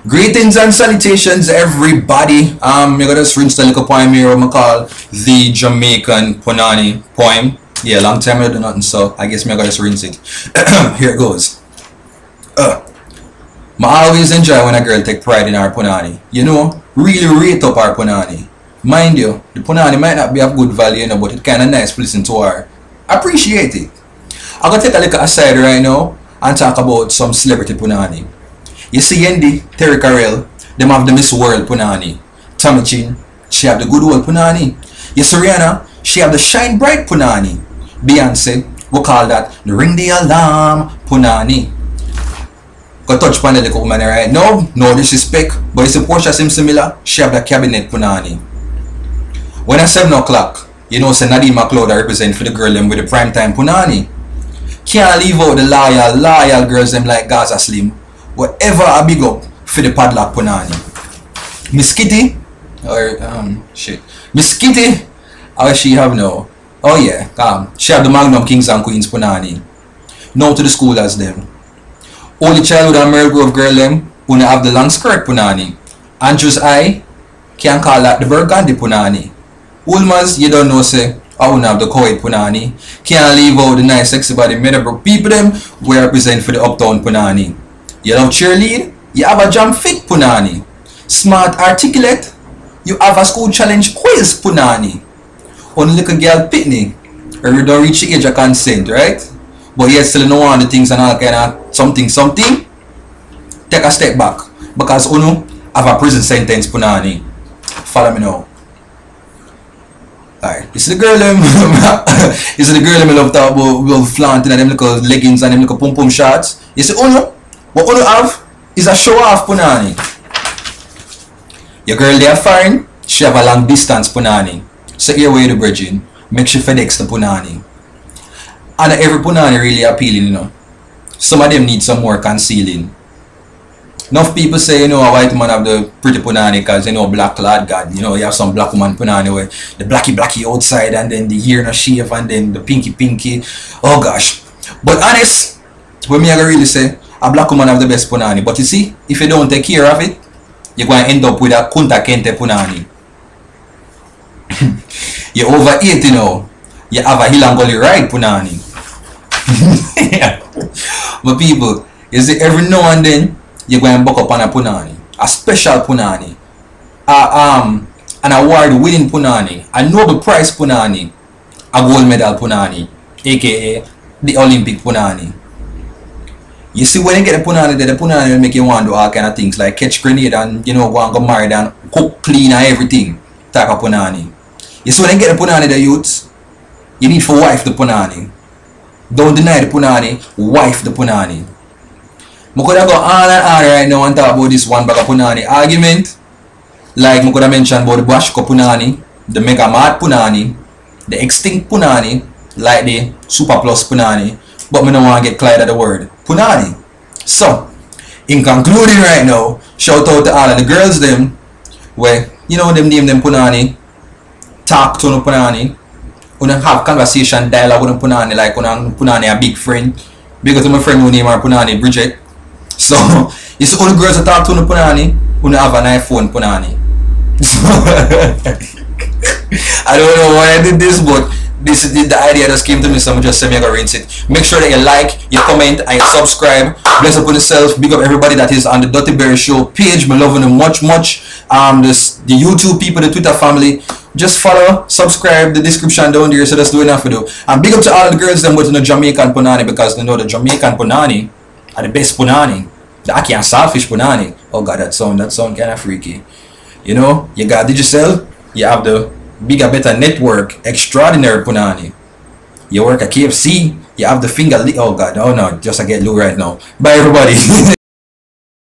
Greetings and salutations, everybody. I'm gonna just rinse the little poem here. I'm gonna call the Jamaican Punani poem. Yeah, long time I do nothing, so I guess I'm gonna just rinse it. Here it goes. I always enjoy when a girl take pride in her punani. You know, really rate up her punani. Mind you, the punani might not be of good value, you know, but it's kind of nice to listen to her. Appreciate it. I'm gonna take a look aside right now and talk about some celebrity punani. You see Yendi, Terry Carell, them have the Miss World punani. Tommy Chin, she have the good old punani. You see Rihanna, she have the shine bright punani. Beyonce, we call that the ring the alarm punani. Got touch upon the little woman right now, no disrespect, but you see Portia seems similar, she have the cabinet punani. When at 7 o'clock, you know say Nadine McLeod represent for the girl them with the primetime punani. Can't leave out the loyal girls them like Gaza Slim. Whatever I big up for the padlock punani. Miss Kitty, or Miss Kitty, how she have now? Oh yeah, she have the Magnum Kings and Queens punani. Now to the school as them. Only childhood and Merle Grove girl them who have the long skirt punani. Andrew's eye can call that the burgundy punani. Ulmas, you don't know say I wouldn't have the Kuwait punani. Can't leave out the nice sexy body Meadowbrook people them we represent for the uptown punani. You love cheerlead, you have a jam fit punani. Smart articulate, you have a school challenge quiz punani. Only little girl pitney, or you don't reach the age of consent, right? But yet still know all the things and all kind of something. Take a step back, because Uno have a prison sentence punani. Follow me now. Alright, this is the girl them this is the girl them love talk about flaunting and them little leggings and them little pum pum shorts. You see Uno? What Uno have is a show off punani. Your girl they are foreign, she have a long distance punani. So here way the bridging, make sure FedEx the punani. And every punani really appealing, you know. Some of them need some more concealing. Enough people say, you know, a white man have the pretty punani because, you know, black lad God, you know, you have some black woman punani where the blacky outside and then the hair no shave and then the pinky. Oh gosh. But honest, what me I really say, a black woman have the best punani. But you see, if you don't take care of it, you're going to end up with a Kunta Kente punani. You're over 80 now. You have a Hilangoli ride punani. But people, you see, every now and then, you're going to buck up on a punani. A special punani. An award-winning punani. A Nobel Prize punani. A gold medal punani. AKA the Olympic punani. You see, when you get the punani, the punani will make you want to do all kind of things like catch grenade and, you know, go and get married and cook, clean and everything. Type of punani. You see, when you get the punani, the youths, you need to wife the punani. Don't deny the punani, wife the punani. I could go on and on right now and talk about this one bag of punani argument. Like I could have mentioned about the Bashko punani, the Mega Mart punani, the Extinct punani, like the Super Plus punani. But I don't want to get clear at the word punani. So, in concluding right now, shout out to all of the girls them where, you know, them name them punani, talk to no punani, una have conversation, dialogue with punani like una punani a big friend. Because my friend who name her punani, Bridget. So, you see all the girls that talk to no punani, una have an iPhone punani. So, I don't know why I did this, but this is the idea just came to me, so I'm just saying I'm gonna rinse it. Make sure that you like, you comment, and you subscribe. Bless up on yourself. Big up everybody that is on the Dirty Berry Show page. Me loving them much. The YouTube people, the Twitter family. Just follow, subscribe, the description down there, so that's doing enough for you. And big up to all the girls them with the Jamaican Punani, because they know the Jamaican Punani are the best punani. The Aki and Saltfish punani. Oh god, that sound kind of freaky. You know, you got Digicel, you have the bigger, better network, extraordinary punani. You work at KFC, you have the finger. Oh god, oh no, just I get low right now. Bye everybody.